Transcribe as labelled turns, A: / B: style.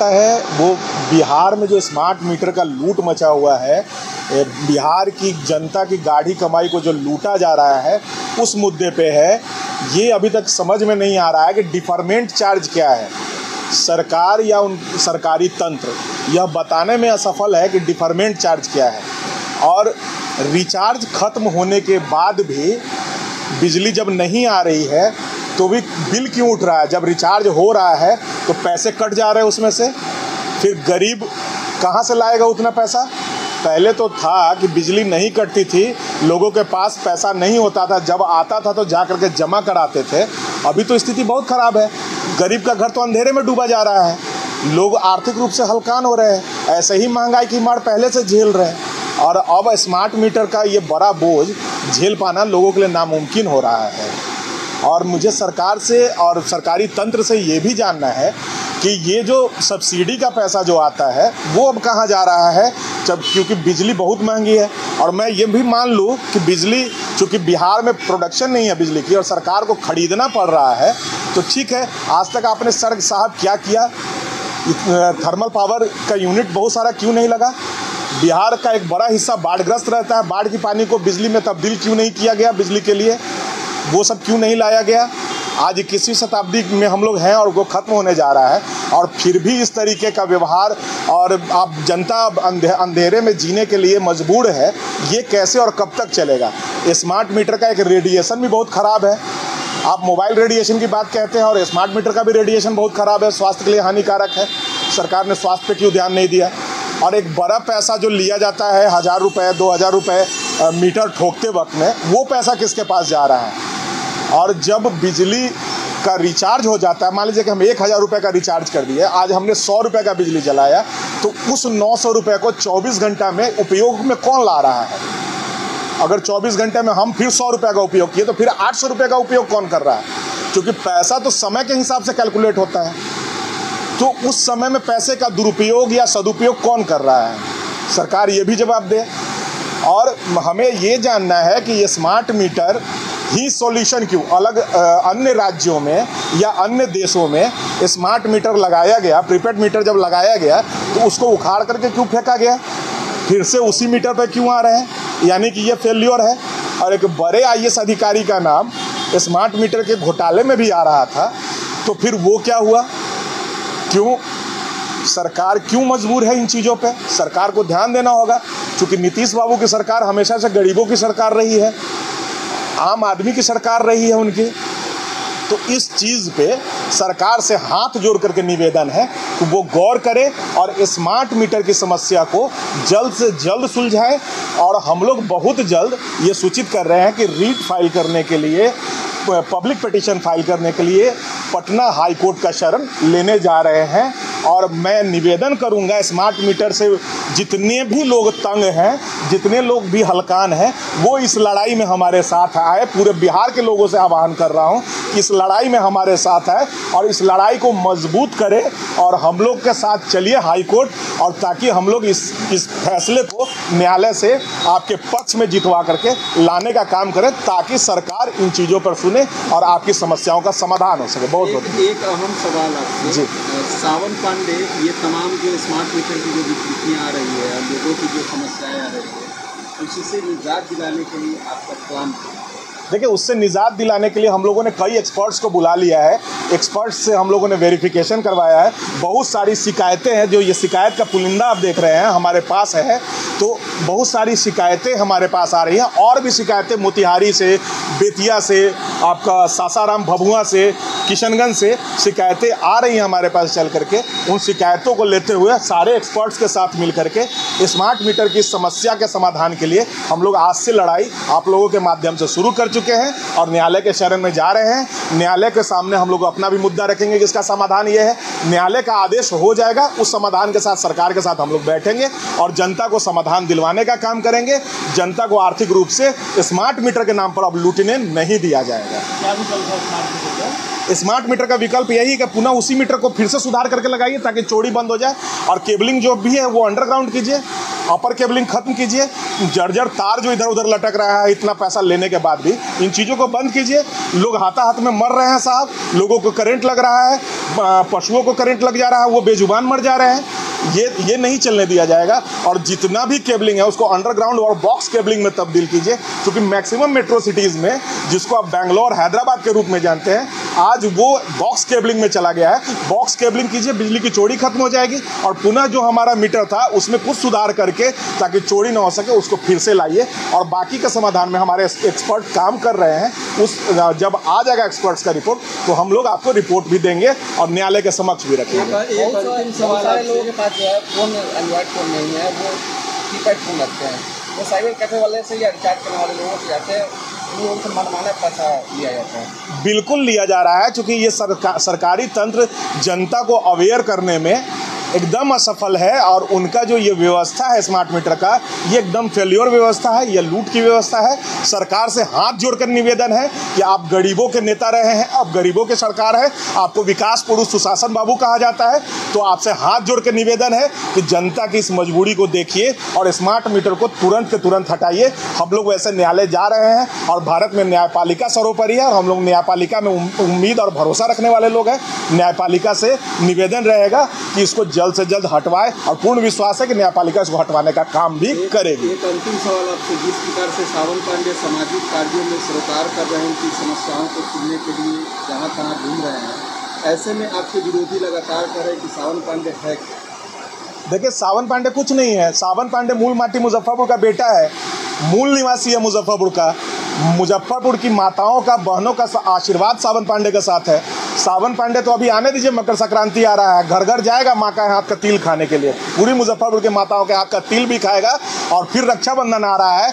A: है वो बिहार में जो स्मार्ट मीटर का लूट मचा हुआ है, बिहार की जनता की गाढ़ी कमाई को जो लूटा जा रहा है, उस मुद्दे पे है। ये अभी तक समझ में नहीं आ रहा है कि डिफरमेंट चार्ज क्या है। सरकार या उन सरकारी तंत्र यह बताने में असफल है कि डिफरमेंट चार्ज क्या है। और रिचार्ज ख़त्म होने के बाद भी बिजली जब नहीं आ रही है तो भी बिल क्यों उठ रहा है? जब रिचार्ज हो रहा है तो पैसे कट जा रहे हैं उसमें से, फिर गरीब कहाँ से लाएगा उतना पैसा? पहले तो था कि बिजली नहीं कटती थी, लोगों के पास पैसा नहीं होता था, जब आता था तो जा करके जमा कराते थे। अभी तो स्थिति बहुत ख़राब है, गरीब का घर तो अंधेरे में डूबा जा रहा है, लोग आर्थिक रूप से हलकान हो रहे हैं, ऐसे ही महंगाई की मार पहले से झेल रहे हैं। और अब स्मार्ट मीटर का ये बड़ा बोझ झेल पाना लोगों के लिए नामुमकिन हो रहा है। और मुझे सरकार से और सरकारी तंत्र से ये भी जानना है कि ये जो सब्सिडी का पैसा जो आता है वो अब कहाँ जा रहा है, जब क्योंकि बिजली बहुत महंगी है। और मैं ये भी मान लूँ कि बिजली, चूँकि बिहार में प्रोडक्शन नहीं है बिजली की और सरकार को ख़रीदना पड़ रहा है, तो ठीक है, आज तक आपने सर साहब क्या किया? थर्मल पावर का यूनिट बहुत सारा क्यों नहीं लगा? बिहार का एक बड़ा हिस्सा बाढ़ग्रस्त रहता है, बाढ़ की पानी को बिजली में तब्दील क्यों नहीं किया गया? बिजली के लिए वो सब क्यों नहीं लाया गया? आज 21वीं शताब्दी में हम लोग हैं और वो ख़त्म होने जा रहा है, और फिर भी इस तरीके का व्यवहार, और अब जनता अंधेरे में जीने के लिए मजबूर है। ये कैसे और कब तक चलेगा? स्मार्ट मीटर का एक रेडिएशन भी बहुत ख़राब है। आप मोबाइल रेडिएशन की बात कहते हैं और स्मार्ट मीटर का भी रेडिएशन बहुत ख़राब है, स्वास्थ्य के लिए हानिकारक है। सरकार ने स्वास्थ्य पे क्यों ध्यान नहीं दिया? और एक बड़ा पैसा जो लिया जाता है, 1000 रुपये 2000 रुपये मीटर ठोकते वक्त में, वो पैसा किसके पास जा रहा है? और जब बिजली का रिचार्ज हो जाता है, मान लीजिए कि हम 1000 रुपये का रिचार्ज कर दिए, आज हमने 100 रुपये का बिजली जलाया, तो उस 900 रुपये को 24 घंटा में उपयोग में कौन ला रहा है? अगर 24 घंटे में हम फिर 100 रुपये का उपयोग किए तो फिर 800 रुपये का उपयोग कौन कर रहा है? क्योंकि पैसा तो समय के हिसाब से कैलकुलेट होता है, तो उस समय में पैसे का दुरुपयोग या सदुपयोग कौन कर रहा है? सरकार ये भी जवाब दे। और हमें ये जानना है कि ये स्मार्ट मीटर ही सॉल्यूशन क्यों? अलग अन्य राज्यों में या अन्य देशों में स्मार्ट मीटर लगाया गया, प्रीपेड मीटर जब लगाया गया तो उसको उखाड़ करके क्यों फेंका गया? फिर से उसी मीटर पर क्यों आ रहे हैं? यानी कि ये फेल्योर है। और एक बड़े IAS अधिकारी का नाम स्मार्ट मीटर के घोटाले में भी आ रहा था, तो फिर वो क्या हुआ? क्यों सरकार क्यों मजबूर है इन चीज़ों पे? सरकार को ध्यान देना होगा, क्योंकि नीतीश बाबू की सरकार हमेशा से गरीबों की सरकार रही है, आम आदमी की सरकार रही है उनकी। तो इस चीज़ पे सरकार से हाथ जोड़ करके निवेदन है कि वो गौर करे और स्मार्ट मीटर की समस्या को जल्द से जल्द सुलझाए। और हम लोग बहुत जल्द ये सूचित कर रहे हैं कि रीट फाइल करने के लिए, पब्लिक पिटीशन फाइल करने के लिए पटना हाई कोर्ट का शरण लेने जा रहे हैं। और मैं निवेदन करूंगा, स्मार्ट मीटर से जितने भी लोग तंग हैं, जितने लोग भी हलकान हैं, वो इस लड़ाई में हमारे साथ आए। पूरे बिहार के लोगों से आह्वान कर रहा हूं कि इस लड़ाई में हमारे साथ आए और इस लड़ाई को मजबूत करें और हम लोग के साथ चलिए हाई कोर्ट, और ताकि हम लोग इस फैसले को न्यायालय से आपके पक्ष में जितवा करके लाने का काम करें, ताकि सरकार इन चीज़ों पर सुने और आपकी समस्याओं का समाधान हो सके। बहुत
B: एक अहम सवाल आपसे जी, सावन पांडे, ये तमाम जो स्मार्ट मीटर की जो विकृतियाँ आ रही है, लोगों की जो समस्याएं आ रही है, उससे निजात दिलाने के लिए आपका प्लान है?
A: देखिए, उससे निजात दिलाने के लिए हम लोगों ने कई एक्सपर्ट्स को बुला लिया है, एक्सपर्ट्स से हम लोगों ने वेरिफिकेशन करवाया है। बहुत सारी शिकायतें हैं, जो ये शिकायत का पुलिंदा आप देख रहे हैं हमारे पास है, तो बहुत सारी शिकायतें हमारे पास आ रही हैं। और भी शिकायतें मोतिहारी से, बेतिया से, आपका सासाराम भभुआ से, किशनगंज से शिकायतें आ रही हैं हमारे पास चल करके। उन शिकायतों को लेते हुए सारे एक्सपर्ट्स के साथ मिल करके स्मार्ट मीटर की समस्या के समाधान के लिए हम लोग आज से लड़ाई आप लोगों के माध्यम से शुरू कर चुके हैं और न्यायालय के शरण में जा रहे हैं। न्यायालय के सामने हम लोग अपना भी मुद्दा रखेंगे, जिसका समाधान ये है, न्यायालय का आदेश हो जाएगा, उस समाधान के साथ सरकार के साथ हम लोग बैठेंगे और जनता को समाधान दिलवाने का काम करेंगे। जनता को आर्थिक रूप से स्मार्ट मीटर के नाम पर अब लूटने नहीं दिया जाएगा।
B: क्या विकल्प है स्मार्ट मीटर का?
A: स्मार्ट मीटर का विकल्प यही है कि पुनः उसी मीटर को फिर से सुधार करके लगाइए, ताकि चोरी बंद हो जाए, और केबलिंग जो भी है वो अंडरग्राउंड कीजिए। अपर केबलिंग खत्म कीजिए, जर्जर तार जो इधर उधर लटक रहा है इतना पैसा लेने के बाद भी, इन चीज़ों को बंद कीजिए। लोग हाथाहाथ में मर रहे हैं साहब, लोगों को करंट लग रहा है, पशुओं को करंट लग जा रहा है, वो बेजुबान मर जा रहे हैं। ये नहीं चलने दिया जाएगा। और जितना भी केबलिंग है उसको अंडरग्राउंड और बॉक्स केबलिंग में तब्दील कीजिए, क्योंकि मैक्सिमम मेट्रो सिटीज़ में, जिसको आप बेंगलोर हैदराबाद के रूप में जानते हैं, आज वो बॉक्स केबलिंग में चला गया है। बॉक्स केबलिंग कीजिए, बिजली की चोरी खत्म हो जाएगी और पुनः जो हमारा मीटर था उसमें कुछ सुधार करके, ताकि चोरी ना हो सके, उसको फिर से लाइए। और बाकी का समाधान में हमारे एक्सपर्ट काम कर रहे हैं। जब आ जाएगा एक्सपर्ट्स का रिपोर्ट तो हम लोग आपको रिपोर्ट भी देंगे और न्यायालय के समक्ष भी रखेंगे।
B: लोगों के पास जो है फोन, एंड्रॉइड फोन नहीं है, वो कीपैड फोन रखते हैं। वो साइबर कैफे वाले से या रिचार्ज करने वाले लोगों से जाते हैं, उनसे मनमाना पैसा लिया जाता है।
A: बिल्कुल लिया जा रहा है, क्योंकि ये सरकारी तंत्र जनता को अवेयर करने में एकदम असफल है। और उनका जो ये व्यवस्था है स्मार्ट मीटर का, ये एकदम फेल्योर व्यवस्था है, ये लूट की व्यवस्था है। सरकार से हाथ जोड़कर निवेदन है कि आप गरीबों के नेता रहे हैं, आप गरीबों के सरकार है, आपको विकास पुरुष सुशासन बाबू कहा जाता है, तो आपसे हाथ जोड़ के निवेदन है कि जनता की इस मजबूरी को देखिए और स्मार्ट मीटर को तुरंत के तुरंत हटाइए। हम लोग वैसे न्यायालय जा रहे हैं और भारत में न्यायपालिका सर्वोपरि है और हम लोग न्यायपालिका में उम्मीद और भरोसा रखने वाले लोग हैं। न्यायपालिका से निवेदन रहेगा कि इसको जल्द से जल्द हटवाए और पूर्ण विश्वास है कि न्यायपालिका इसको हटवाने का काम भी करेगी।
B: एक अंतिम सवाल आपसे, जिस प्रकार से सावन पांडे सामाजिक कार्यों में सरोकार कर रहे हैं, उनकी समस्याओं को सुनने के लिए जहाँ तहाँ घूम रहे हैं, ऐसे में आपके विरोधी लगातार कह रहे हैं कि सावन पांडे है।
A: देखिए, सावन पांडे कुछ नहीं है। सावन पांडे मूल माटी मुजफ्फरपुर का बेटा है, मूल निवासी है मुजफ्फरपुर का। मुजफ्फरपुर की माताओं का, बहनों का आशीर्वाद सावन पांडे के साथ है। सावन पांडे तो अभी आने दीजिए, मकर संक्रांति आ रहा है, घर घर जाएगा माँ का हाथ का तिल खाने के लिए। पूरी मुजफ्फरपुर के माताओं के हाथ का तिल भी खाएगा और फिर रक्षाबंधन आ रहा है।